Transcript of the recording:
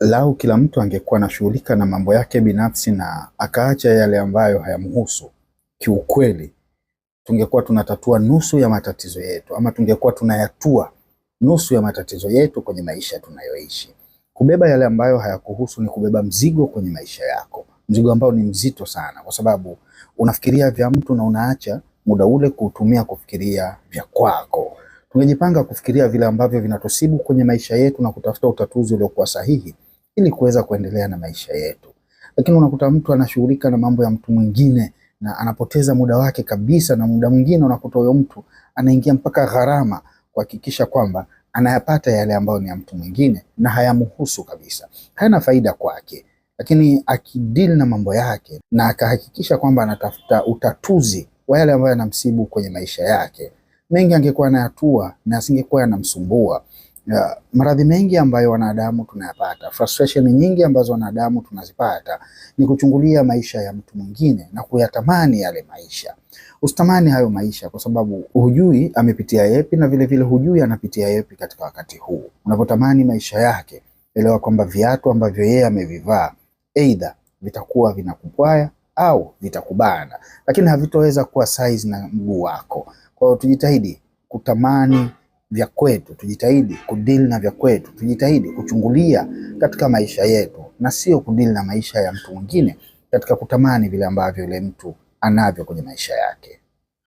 Lau kila mtu angekuwa anashughulika na mambo yake binafsi na akaacha yale ambayo hayamhusu, kiukweli tungekuwa tunatatua nusu ya matatizo yetu, ama tungekuwa tunayatua nusu ya matatizo yetu kwenye maisha tunayoishi. Kubeba yale ambayo hayakuhusu ni kubeba mzigo kwenye maisha yako, mzigo ambao ni mzito sana, kwa sababu unafikiria vya mtu na unaacha muda ule kutumia kufikiria vya kwako. Tungejipanga kufikiria vile ambavyo vinatusibu kwenye maisha yetu na kutafuta utatuzi uliokuwa sahihi ili kuweza kuendelea na maisha yetu. Lakini unakuta mtu anashughulika na mambo ya mtu mwingine na anapoteza muda wake kabisa, na muda mwingine unakuta huyo mtu anaingia mpaka gharama kuhakikisha kwamba anayapata yale ambayo ni ya mtu mwingine na hayamhusu kabisa, hayana faida kwake. Lakini akideal na mambo yake na akahakikisha kwamba anatafuta utatuzi wa yale ambayo yanamsibu kwenye maisha yake, mengi angekuwa anayatua na asingekuwa yanamsumbua. Maradhi mengi ambayo wanadamu tunayapata, frustration nyingi ambazo wanadamu tunazipata ni kuchungulia maisha ya mtu mwingine na kuyatamani yale maisha. Usitamani hayo maisha kwa sababu hujui amepitia yepi, na vile vile hujui anapitia yepi katika wakati huu. Unapotamani maisha yake, elewa kwamba viatu ambavyo yeye amevivaa either vitakuwa vinakupwaya au vitakubana, lakini havitoweza kuwa size na mguu wako. Kwa hiyo tujitahidi kutamani vya kwetu, tujitahidi kudeal na vya kwetu, tujitahidi kuchungulia katika maisha yetu na sio kudeal na maisha ya mtu mwingine katika kutamani vile ambavyo yule mtu anavyo kwenye maisha yake.